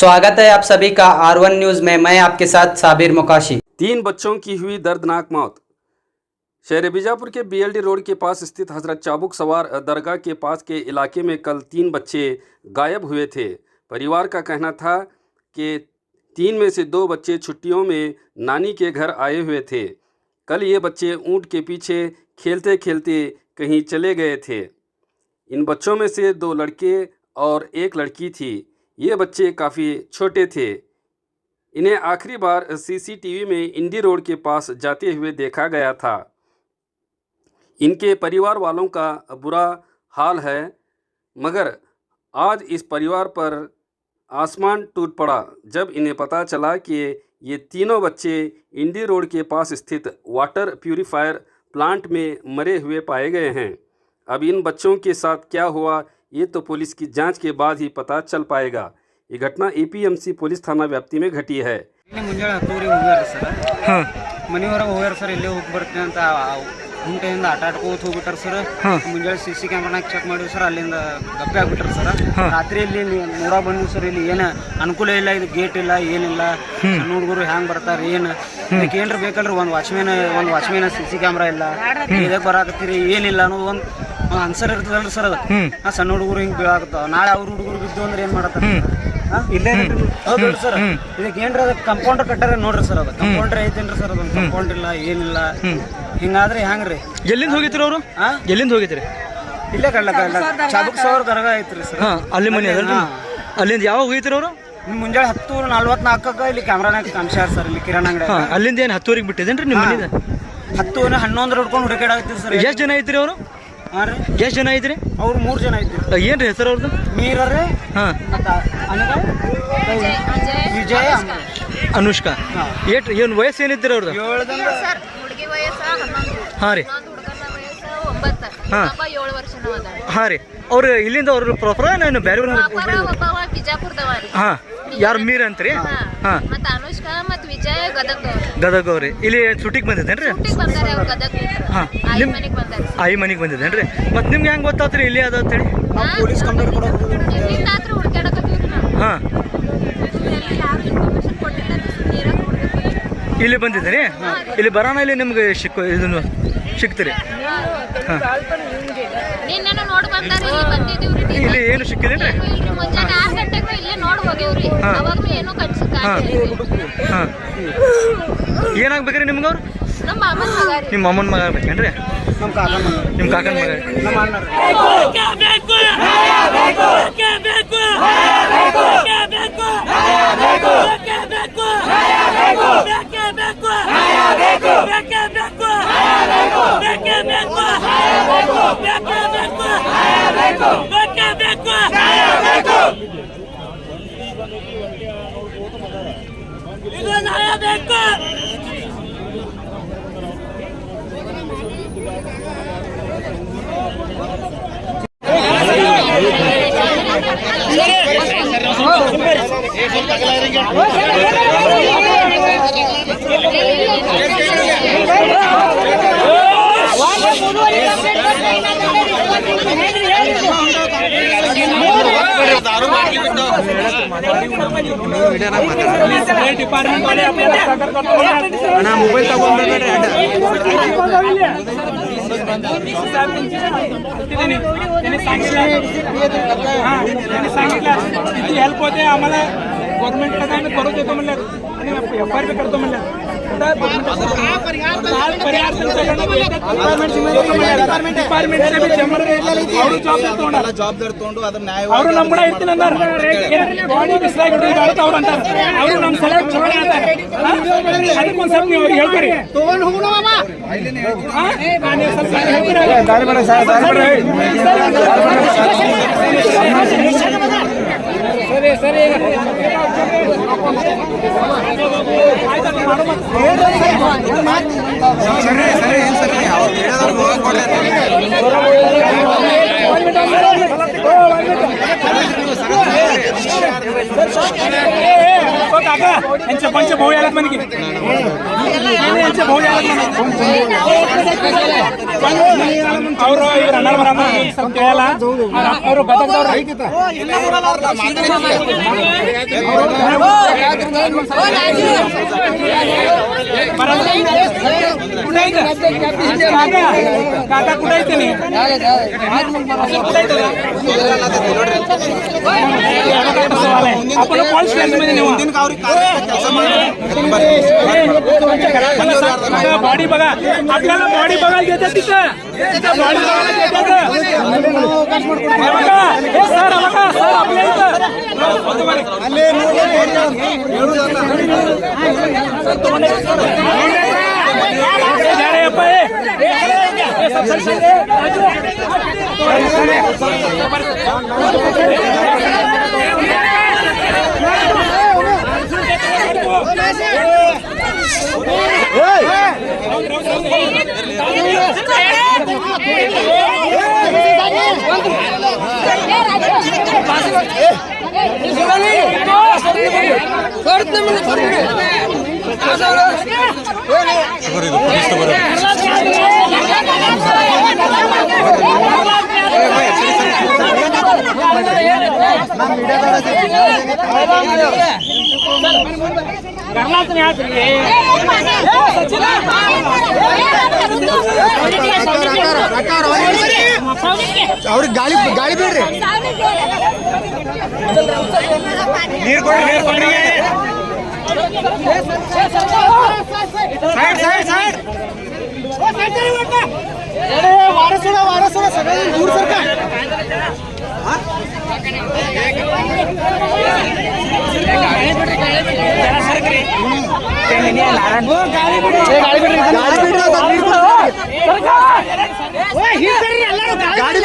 स्वागत है आप सभी का R1 न्यूज़ में। मैं आपके साथ साबिर मुकाशी। 3 बच्चों की हुई दर्दनाक मौत। शहर बीजापुर के बीएलडी रोड के पास स्थित हजरत चाबुक सवार दरगाह के पास के इलाके में कल 3 बच्चे गायब हुए थे। परिवार का कहना था कि 3 में से 2 बच्चे छुट्टियों में नानी के घर आए हुए थे। कल ये बच्चे ऊँट के पीछे खेलते खेलते कहीं चले गए थे। इन बच्चों में से 2 लड़के और 1 लड़की थी। ये बच्चे काफ़ी छोटे थे। इन्हें आखिरी बार सीसीटीवी में इंडी रोड के पास जाते हुए देखा गया था। इनके परिवार वालों का बुरा हाल है, मगर आज इस परिवार पर आसमान टूट पड़ा जब इन्हें पता चला कि ये तीनों बच्चे इंडी रोड के पास स्थित वाटर प्यूरिफायर प्लांट में मरे हुए पाए गए हैं। अब इन बच्चों के साथ क्या हुआ ये तो पुलिस की जांच के बाद ही पता चल पाएगा। ये घटना एपीएमसी पुलिस थाना व्याप्ति में घटी है। ಮುಂಜಾನೆ 10 ಹೋಗ್ಯಾರ ಸರ್. ಮನೆಯವರೆಗೆ ಹೋಗ್ಯಾರ ಸರ್. ಇಲ್ಲೇ ಹೋಗಿ ಬರ್ತೀನಿ ಅಂತ ಗುಂಟೆಯಿಂದ ಆಟ ಆಡ್ಕೋತ ಹೋಗ್ಬಿಟ್ಟಾರ ಸರ್. ಮುಂಜಾನೆ ಸಿಸಿ ಕ್ಯಾಮ್ರಾನಾಗ ಚೆಕ್ ಮಾಡಿವಿ ಸರ್. ಅಲ್ಲಿಂದ ಗಪ್ಪೆ ಆಗ್ಬಿಟ್ಟಾರ ಸರ್. ರಾತ್ರಿ ಇಲ್ಲಿ ನೋಡ ಬಂದ್ವಿ ಸರ್. ಇಲ್ಲಿ ಏನು ಅನುಕೂಲ ಇಲ್ಲ, ಇದು ಗೇಟ್ ಇಲ್ಲ, ಏನಿಲ್ಲ. ಸಣ್ಣ ಹುಡುಗರು ಹ್ಯಾಂಗೆ ಬರ್ತಾರೆ ಏನು ಇದಕ್ಕೆ ಏನ್ರ ಬೇಕಲ್ರಿ. ಒಂದು ವಾಚ್ಮೇನ ಸಿಸಿ ಕ್ಯಾಮ್ರಾ ಇಲ್ಲ, ಇದಕ್ಕೆ ಬರಾಕತ್ತೀರಿ ಏನಿಲ್ಲ ಅನ್ನೋದು ಒಂದು ಆನ್ಸರ್ ಇರ್ತದಲ್ರಿ ಸರ್. ಅದು ಆ ಸಣ್ಣ ಹುಡುಗರು ಹಿಂಗೆ ಬೀಳಾಕತ್ತಾವ. ನಾಳೆ ಅವ್ರ ಹುಡುಗರು ಬಿದ್ದು ಅಂದ್ರೆ ಏನು ಮಾಡತ್ತಾರ ಇಲ್ಲೇ ಹೌದು ಸರ್. ಇದಕ್ಕೆ ಏನ್ರ ಕಂಪೌಂಡರ್ ಕಟ್ಟಾರ ನೋಡ್ರಿ ಸರ್. ಅದು ಕಂಪೌಂಡರ್ ಐತೇನ್ರಿ ಸರ್. ಅದೊಂದು ಕಂಪೌಂಡ್ ಇಲ್ಲ, ಏನಿಲ್ಲ. ಹಿಂಗಾದ್ರೆ ಹೆಂಗ್ರಿ? ಎಲ್ಲಿಂದ ಹೋಗಿತ್ರಿ ಅವರು? ಎಲ್ಲಿಂದ ಹೋಗಿತ್ರಿ? ಇಲ್ಲೇ ಚಾಬುಕ್ ಸವಾರ್ ದರ್ಗಾ ಐತ್ರಿ ಸರ್. ಅಲ್ಲಿ ಮನೆ ಅದಲ್ರಿ. ಅಲ್ಲಿಂದ ಯಾವಾಗ ಹೋಗಿತ್ರಿ ಅವರು? ಮುಂಜಾನೆ 10:44 ಇಲ್ಲಿ ಕ್ಯಾಮ್ರಾನಾಗ ಕಾಣಿಸ್ಯಾರ ಸರ್. ಇಲ್ಲಿ ಕಿರಾಣ ಅಂಗಡಿ. ಅಲ್ಲಿಂದ ಏನು 10 ಬಿಟ್ಟಿದೇನ್ರಿ ನಿಮ್ಮ ಮನೆಯಿಂದ? 10-11 ಹಿಡ್ಕೊಂಡು ಹುಡುಕಾಡಾಕತ್ತೀವಿ ಸರ್. ಎಷ್ಟು ಜನ ಐತ್ರಿ ಅವರು? ಎಷ್ಟು ಜನ ಐತ್ರಿ? ಅವ್ರು 3 ಜನ ಐತ್ರಿ. ಏನ್ರಿ ಹೆಸರು ಅವ್ರದ್ದು? ಮೀರರೇ, ವಿಜಯ, ಅನುಷ್ಕಾ. ಏನು ವಯಸ್ಸು ಏನಿದ್ರಿ ಅವ್ರದ್ದು? 7 ಹಾಂ ರೀ. ಹಾಂ ರೀ. ಅವ್ರು ಇಲ್ಲಿಂದ ಅವ್ರು ಪ್ರಾಪರ್ ನಾನು ಬೇರೆ ಹಾಂ ಯಾರು ಮೀರ್ ಅಂತ್ರಿ? ಹಾಂ ಗದಗ ಅವ್ರಿ. ಇಲ್ಲಿ ಶೂಟಿಗೆ ಬಂದಿದ್ದೇನ್ರಿ? ಹಾಂ ಆಯಿ ಮನೆಗೆ ಬಂದಿದ್ದೇನ್ರಿ. ಮತ್ತು ನಿಮ್ಗೆ ಹೆಂಗೆ ಗೊತ್ತಾತ್ರಿ ಇಲ್ಲಿ ಅದ ಅಂತೇಳಿ? ಪೊಲೀಸ್ ಕಂಪ್ಲೇಂಟ್ ಕೊಡೋದು. ಹಾಂ ಇಲ್ಲಿ ಬಂದಿದ್ದೀರಿ. ಇಲ್ಲಿ ಬರೋಣ ಇಲ್ಲಿ ನಿಮ್ಗೆ ಇದನ್ನು ಸಿಗ್ತೀರಿ? ಹಾಂ ಇಲ್ಲಿ ಏನು ಸಿಕ್ಕಿದೇನ್ರಿ? ಹಾಂ ಹಾಂ ಏನಾಗ್ಬೇಕ್ರಿ ನಿಮ್ಗೆ ಅವ್ರು? ನಿಮ್ಮ ಅಮ್ಮನ ಮಗ ಆಗ್ಬೇಕೇನ್ರಿ? ನಿಮ್ಮ ಕಾಕನ ಮಗ. ಮೊಬೈಲ್ ತಗೊಂಡ್ಬೇಡ್ರಿ. हेल्प होते आम्हाला गव्हर्नमेंटला आम्ही करू देतो म्हणलं आणि FIR बी करतो म्हणलं. ಜವಾಬ್ದಾರಿ ತಗೊಂಡು ಅದನ್ನ ನ್ಯಾಯ ಅವರು ನಮ್ಮ ಕೂಡ ಇರ್ತೀನಿ ಅಂದಾರ. ಬಾಡಿ ಬಿಸಿಲಾಗಿ ಅವ್ರು ಅಂತಾರೆ. ಅವರು ನಮ್ಮ ಸಲ ಚಲೋ ಅಂತಾರೆ. ಅದಕ್ಕೊಂದು ಸ್ವಲ್ಪ ನೀವು ಅವ್ರಿಗೆ ಹೇಳ್ತೀರಿ. ತಗೊಂಡು ಹೋಗೋಣ ಸರಿ ಸರಿ ಸರಿ हो काका यांचे पंच भाऊ यायला म्हणजे यांचे भाऊ यायला ಅವರು ಇವ್ರು ಅಣ್ಣಾರ ಬರಮ್ಮ ಸ್ವಲ್ಪ ಕೇಳಲ್ಲ ಅವರು ಬದಕದವ್ರು काका कुठे येते आपण पॉलिश मध्ये नेऊ बॉडी बघा आपल्याला बॉडी बघायला देतात तिथं बॉडी बघायला देतात सर बघा सर आपल्या इथं ಅವ್ರಿಗೆ ಗಾಳಿ ಗಾಳಿ ಬಿಡ್ರಿ ನೀರು ಕೊಡ್ರಿ साइड साइड वारसोडा सगळे दूर सरका गाडी